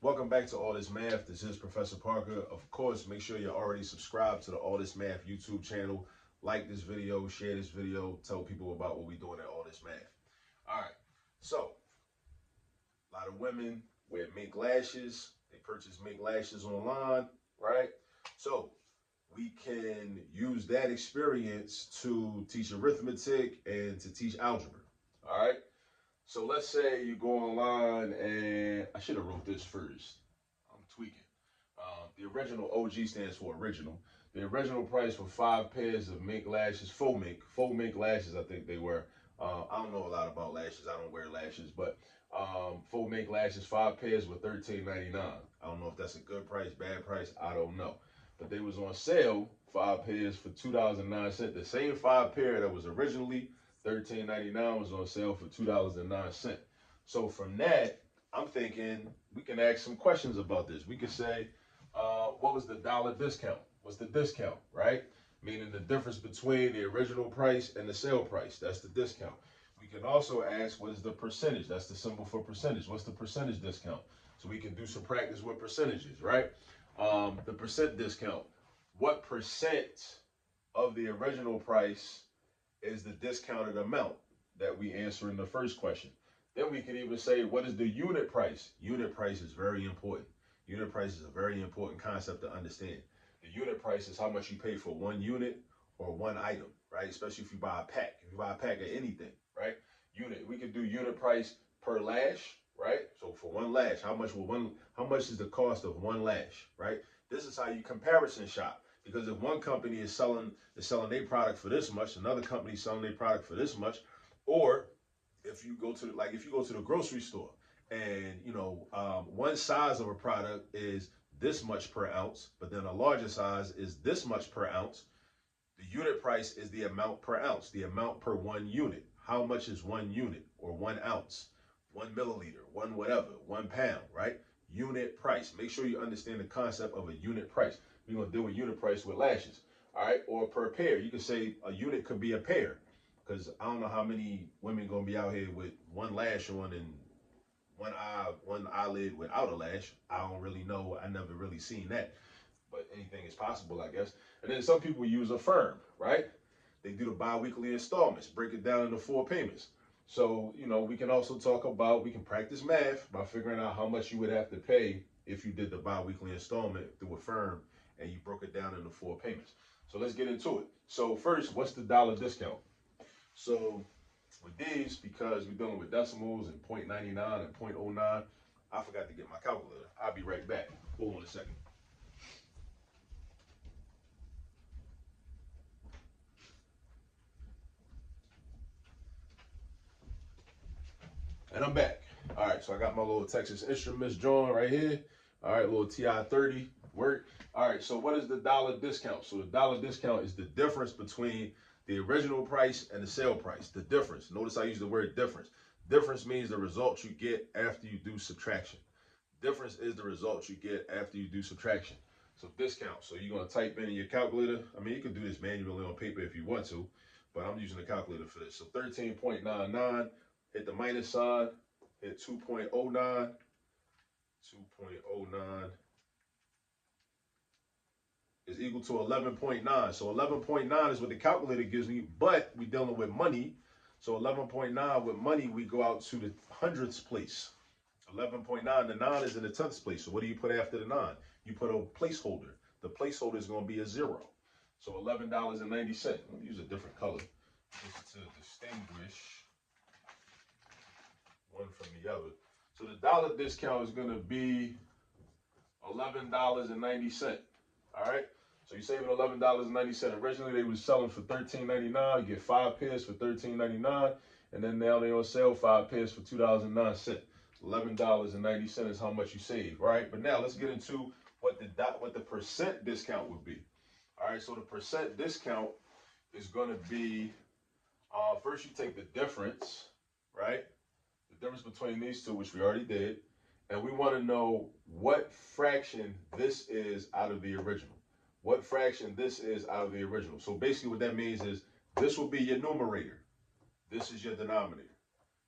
Welcome back to All This Math. This is Professor Parker. Of course, make sure you're already subscribed to the All This Math YouTube channel. Like this video, share this video, tell people about what we're doing at All This Math. All right, so a lot of women wear mink lashes. They purchase mink lashes online, right? So we can use that experience to teach arithmetic and to teach algebra, all right? So let's say you go online, and I should have wrote this first. I'm tweaking. The original OG stands for original. The original price for 5 pairs of mink lashes, faux mink lashes, I think they were. I don't know a lot about lashes. I don't wear lashes, but faux mink lashes, 5 pairs were $13.99. I don't know if that's a good price, bad price. I don't know. But they was on sale, 5 pairs for $2.09. The same 5 pair that was originally $13.99 was on sale for $2.09. So from that, I'm thinking we can ask some questions about this. We could say, what was the dollar discount? What's the discount, right? Meaning the difference between the original price and the sale price. That's the discount. We can also ask, what is the percentage? That's the symbol for percentage. What's the percentage discount? So we can do some practice with percentages, right? The percent discount. What percent of the original price is the discounted amount that we answer in the first question? Then we can even say, what is the unit price? Unit price is very important. Unit price is a very important concept to understand. The unit price is how much you pay for one unit or one item, right? Especially if you buy a pack. If you buy a pack of anything, right? Unit. We could do unit price per lash, right? So for one lash, how much is the cost of one lash, right? This is how you comparison shop. Because if one company is selling their product for this much, another company is selling their product for this much, or if you go to the grocery store and one size of a product is this much per ounce, but then a larger size is this much per ounce, the unit price is the amount per ounce, the amount per one unit. How much is 1 unit or 1 ounce, 1 milliliter, 1 whatever, 1 pound, right? Unit price. Make sure you understand the concept of a unit price. We're going to deal with unit price with lashes, all right? Or per pair. You can say a unit could be a pair, because I don't know how many women going to be out here with one lash on and one eyelid without a lash. I don't really know. I never really seen that, but anything is possible, I guess. And then some people use a firm, right? They do the bi-weekly installments, break it down into 4 payments. So, we can also we can practice math by figuring out how much you would have to pay if you did the bi-weekly installment through a firm and you broke it down into 4 payments. So let's get into it. So first, what's the dollar discount? So with these, because we're dealing with decimals and 0.99 and 0.09, I forgot to get my calculator. I'll be right back. Hold on a second. And I'm back. All right, so I got my little Texas Instruments joint right here. All right, little TI-30 work. All right, so what is the dollar discount? So the dollar discount is the difference between the original price and the sale price. The difference. Notice I use the word difference. Difference means the result you get after you do subtraction. Difference is the result you get after you do subtraction. So discount. So you're going to type in your calculator. I mean, you can do this manually on paper if you want to, but I'm using a calculator for this. So 13.99. Hit the minus sign, hit 2.09, 2.09 is equal to 11.9. So 11.9 is what the calculator gives me, but we're dealing with money. So 11.9 with money, we go out to the hundredths place. 11.9, the 9 is in the tenths place. So what do you put after the 9? You put a placeholder. The placeholder is going to be a 0. So $11.90. Let me use a different color just to distinguish one from the other. So the dollar discount is going to be $11.90. All right. So you're saving $11.90. Originally they was selling for $13.99. You get 5 pairs for $13.99, and then now they on sale 5 pairs for $2.09. $11.90 is how much you save. All right. But now let's get into what the percent discount would be. All right. So the percent discount is going to be first you take the difference, right? Difference between these two, which we already did, and we want to know what fraction this is out of the original. What fraction this is out of the original. So basically what that means is this will be your numerator. This is your denominator.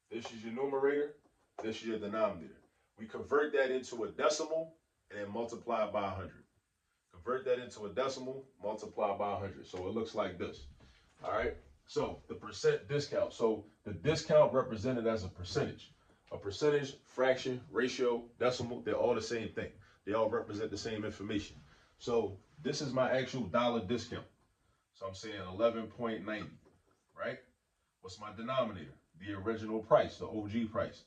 This is your numerator. This is your denominator. We convert that into a decimal and then multiply it by 100. Convert that into a decimal, multiply by 100. So it looks like this. All right. So the percent discount. So the discount represented as a percentage. A percentage, fraction, ratio, decimal, they're all the same thing. They all represent the same information. So this is my actual dollar discount. So I'm saying 11.90, right? What's my denominator? The original price, the OG price,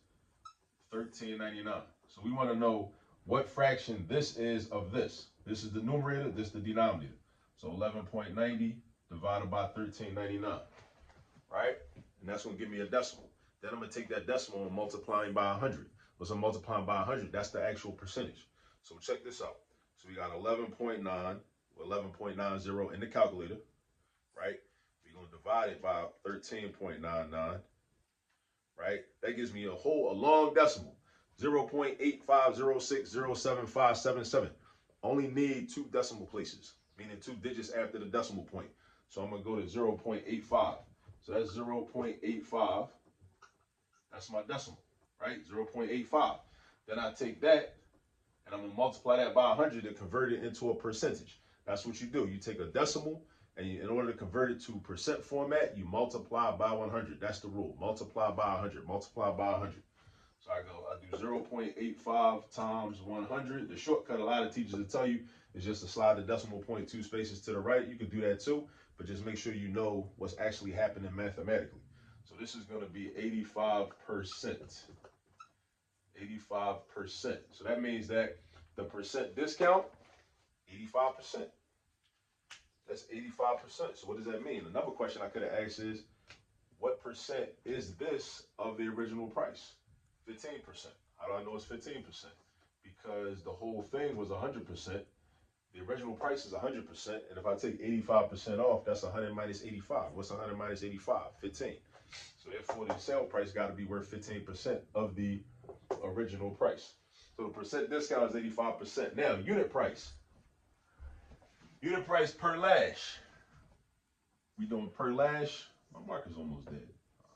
$13.99. So we want to know what fraction this is of this. This is the numerator, this is the denominator. So 11.90 divided by 13.99, right? And that's going to give me a decimal. Then I'm going to take that decimal and multiplying by 100. What's I'm multiplying by 100? That's the actual percentage. So check this out. So we got 11.9, 11.90 in the calculator, right? We're going to divide it by 13.99, right? That gives me a long decimal, 0.850607577. Only need 2 decimal places, meaning 2 digits after the decimal point. So I'm going to go to 0.85. So that's 0.85. That's my decimal, right? 0.85. Then I take that and I'm going to multiply that by 100 to convert it into a percentage. That's what you do. You take a decimal and in order to convert it to percent format, you multiply by 100. That's the rule. Multiply by 100. Multiply by 100. So I do 0.85 times 100. The shortcut a lot of teachers will tell you is just to slide the decimal point 2 spaces to the right. You could do that too, but just make sure you know what's actually happening mathematically. So this is going to be 85%. 85%. So that means that the percent discount, 85%. That's 85%. So what does that mean? Another question I could have asked is, what percent is this of the original price? 15%. How do I know it's 15%? Because the whole thing was 100%. The original price is 100%. And if I take 85% off, that's 100 minus 85. What's 100 minus 85? 15. So therefore, the sale price got to be worth 15% of the original price. So the percent discount is 85%. Now, unit price. Unit price per lash. We doing per lash. My marker's almost dead.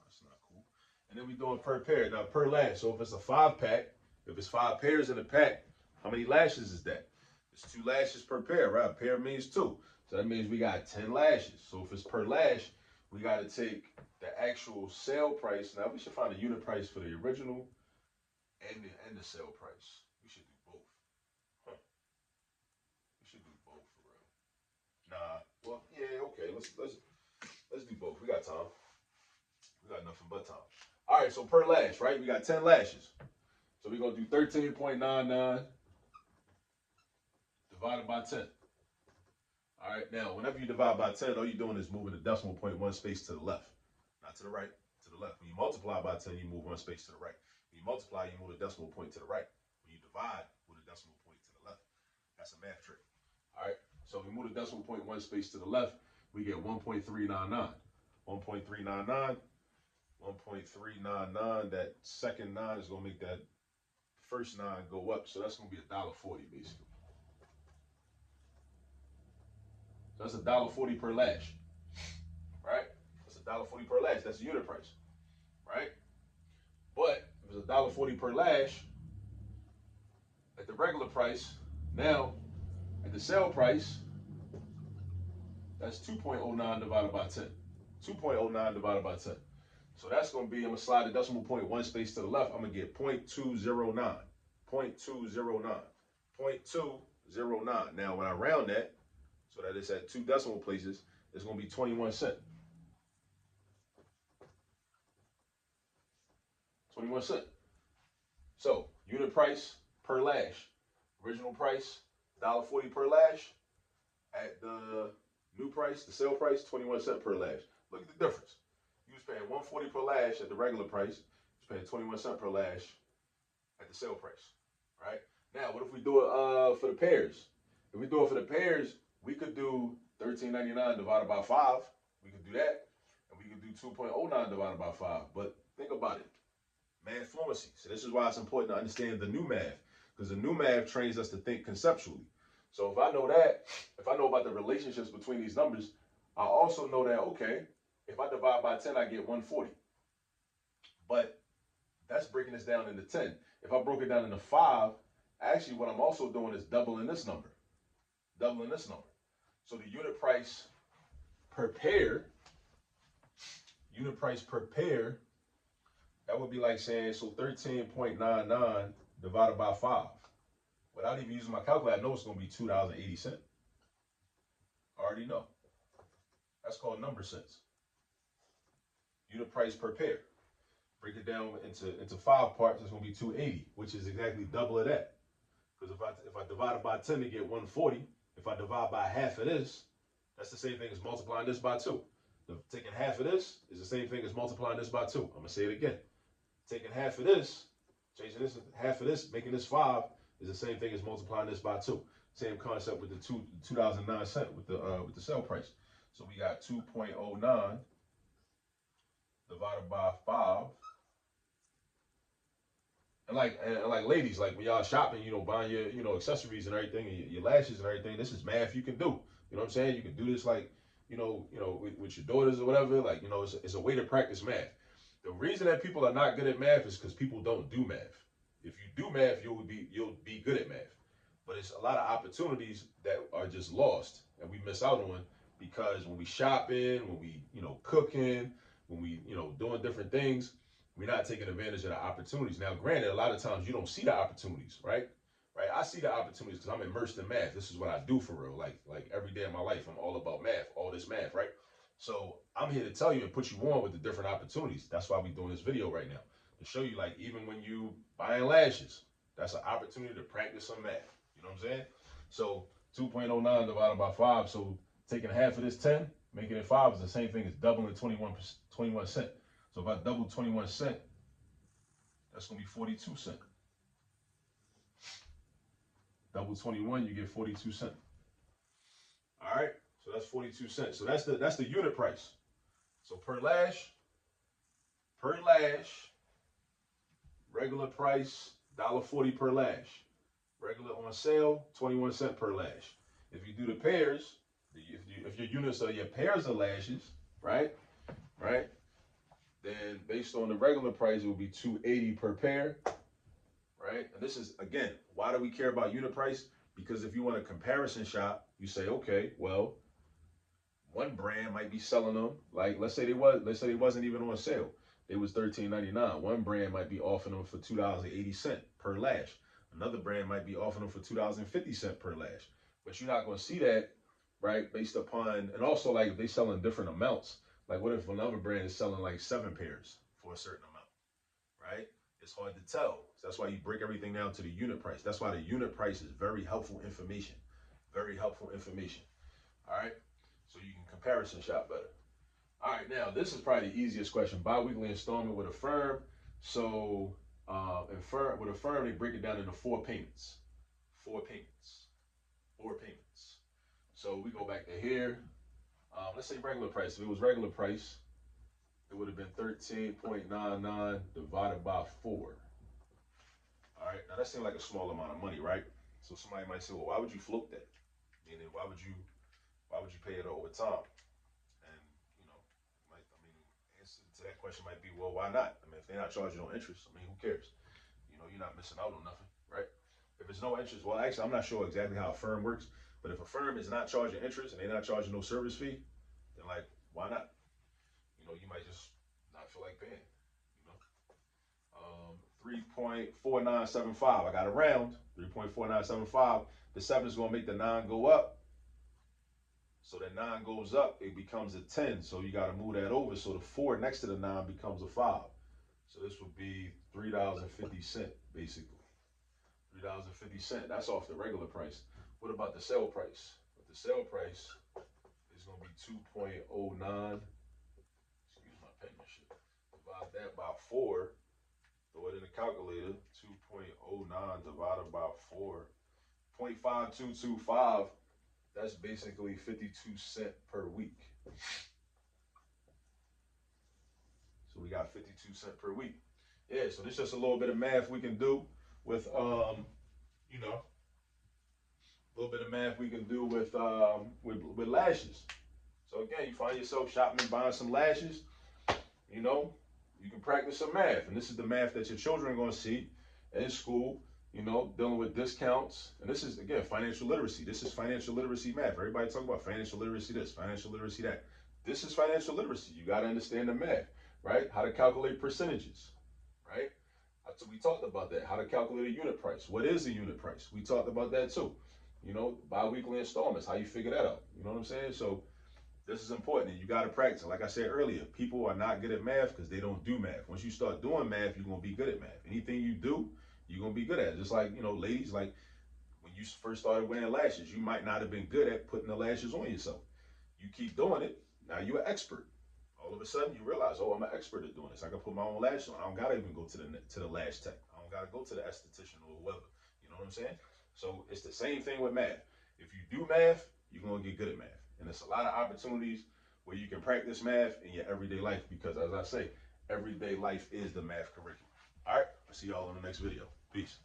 That's not cool. And then we doing per pair. Now, per lash. So if it's a 5-pack, if it's 5 pairs in a pack, how many lashes is that? It's 2 lashes per pair, right? A pair means 2. So that means we got 10 lashes. So if it's per lash, we got to take the actual sale price. Now, we should find a unit price for the original and the sale price. We should do both. Huh. We should do both for real. Nah. Well, yeah, okay. Let's do both. We got time. We got nothing but time. All right, so per lash, right? We got 10 lashes. So we're going to do 13.99 divided by 10. All right, now, whenever you divide by 10, all you're doing is moving the decimal point 1 space to the left. Not to the right, to the left. When you multiply by 10, you move 1 space to the right. When you multiply, you move the decimal point to the right. When you divide, move the decimal point to the left. That's a math trick. All right, so we move the decimal point 1 space to the left, we get 1.399. 1.399. 1.399. That second 9 is going to make that first 9 go up. So that's going to be $1.40 basically. That's $1.40 per lash, right? That's $1.40 per lash. That's the unit price, right? But if it's $1.40 per lash, at the regular price, now at the sale price, that's 2.09 divided by 10. 2.09 divided by 10. So that's going to be, I'm going to slide the decimal point 1 space to the left. I'm going to get 0.209. 0.209. 0.209. Now, when I round that, so that it's at 2 decimal places, it's going to be 21 cents. 21 cents. So, unit price per lash. Original price, $1.40 per lash. At the new price, the sale price, 21 cents per lash. Look at the difference. You was paying $1.40 per lash at the regular price. You was paying 21 cents per lash at the sale price. Right? Now, what if we do it for the pairs? If we do it for the pairs, we could do $13.99 divided by 5. We could do that. And we could do 2.09 divided by 5. But think about it. Math fluency. So this is why it's important to understand the new math. Because the new math trains us to think conceptually. So if I know that, if I know about the relationships between these numbers, I also know that, okay, if I divide by 10, I get 140. But That's breaking this down into 10. If I broke it down into 5, actually what I'm also doing is doubling this number. Doubling this number. So the unit price per pair, that would be like saying, so 13.99 divided by 5. Without even using my calculator, I know it's going to be $2.80. I already know. That's called number sense. Unit price per pair. Break it down into 5 parts, it's going to be $2.80, which is exactly double of that. Because if I divide it by 10 to get 140, if I divide by half of this, that's the same thing as multiplying this by 2. Taking half of this is the same thing as multiplying this by 2. I'm going to say it again. Taking half of this, changing this half of this, making this 5 is the same thing as multiplying this by 2. Same concept with the $2.09 with the sale price. So we got 2.09 divided by 5. And like ladies, like when y'all shopping, you know, buying your, you know, accessories and everything, and your lashes and everything, this is math you can do. You know what I'm saying? You can do this like, you know, with your daughters or whatever. Like, you know, it's a way to practice math. The reason that people are not good at math is because people don't do math. If you do math, you'll be good at math. But it's a lot of opportunities that are just lost and we miss out on because when we shopping, when we, you know, cooking, when we, you know, doing different things, we're not taking advantage of the opportunities. Now, granted, a lot of times you don't see the opportunities, right? Right? I see the opportunities because I'm immersed in math. This is what I do for real. Like every day of my life, I'm all about math, all this math, right? So I'm here to tell you and put you on with the different opportunities. That's why we're doing this video right now, to show you, like, even when you buying lashes, that's an opportunity to practice some math. You know what I'm saying? So 2.09 divided by 5. So taking half of this 10, making it 5 is the same thing as doubling 21 cents. So if I double 21 cents, that's going to be 42 cents. Double 21, you get 42 cents. All right, so that's 42 cents. So that's the unit price. So per lash, regular price, $1.40 per lash. Regular on sale, 21 cents per lash. If you do the pairs, if your units are your pairs of lashes, right? Then based on the regular price, it will be $2.80 per pair, right? And this is, again, why do we care about unit price? Because if you want a comparison shop, you say, okay, well, one brand might be selling them, like let's say they wasn't even on sale. They was $13.99. One brand might be offering them for $2.80 per lash. Another brand might be offering them for $2.50 per lash. But you're not going to see that, right? Based upon, and also like if they selling different amounts. Like what if another brand is selling like 7 pairs for a certain amount, right? It's hard to tell. So that's why you break everything down to the unit price. That's why the unit price is very helpful information. Very helpful information. All right? So you can comparison shop better. All right, now this is probably the easiest question. Bi-weekly installment with a firm. So with a firm, they break it down into 4 payments. 4 payments. 4 payments. So we go back to here. Let's say regular price. If it was regular price, it would have been 13.99 divided by 4. All right, now that seems like a small amount of money, right? So somebody might say, well, why would you float that? Meaning, why would you pay it over time? And answer to that question might be, well, why not? I mean, if they're not charging no interest, I mean, who cares? You're not missing out on nothing, right? If it's no interest, well, actually, I'm not sure exactly how a firm works, but if a firm is not charging interest and they're not charging no service fee, then like, why not? You might just not feel like paying. 3.4975. I got a round. 3.4975. The 7 is going to make the 9 go up. So that 9 goes up, it becomes a 10. So you got to move that over. So the 4 next to the 9 becomes a 5. So this would be $3.50 basically. $3.50. That's off the regular price. What about the sale price? The sale price is going to be 2.09. Excuse my penmanship. Divide that by 4. Throw it in the calculator. 2.09 divided by 4. 0.5225. That's basically 52 cents per week. So we got 52 cents per week. Yeah, so this is just a little bit of math we can do with, a little bit of math we can do with lashes. So again, you find yourself shopping and buying some lashes, You can practice some math, and this is the math that your children are going to see in school, you know, dealing with discounts. And this is, again, financial literacy. This is financial literacy math. Everybody talk about financial literacy this, financial literacy that. This is financial literacy. You got to understand the math, right? How to calculate percentages, right? So we talked about that. How to calculate a unit price. What is a unit price? We talked about that too. You know, bi-weekly installments, how you figure that out. You know what I'm saying? So this is important, and you got to practice. Like I said earlier, people are not good at math because they don't do math. Once you start doing math, you're going to be good at math. Anything you do, you're going to be good at it. Just like, you know, ladies, like when you first started wearing lashes, you might not have been good at putting the lashes on yourself. You keep doing it, now you're an expert. All of a sudden you realize, oh, I'm an expert at doing this. I can put my own lash on. I don't got to even go to the lash tech. I don't got to go to the esthetician or whoever. You know what I'm saying? So it's the same thing with math. If you do math, you're going to get good at math. And there's a lot of opportunities where you can practice math in your everyday life because, as I say, everyday life is the math curriculum. All right, I'll see y'all in the next video. Peace.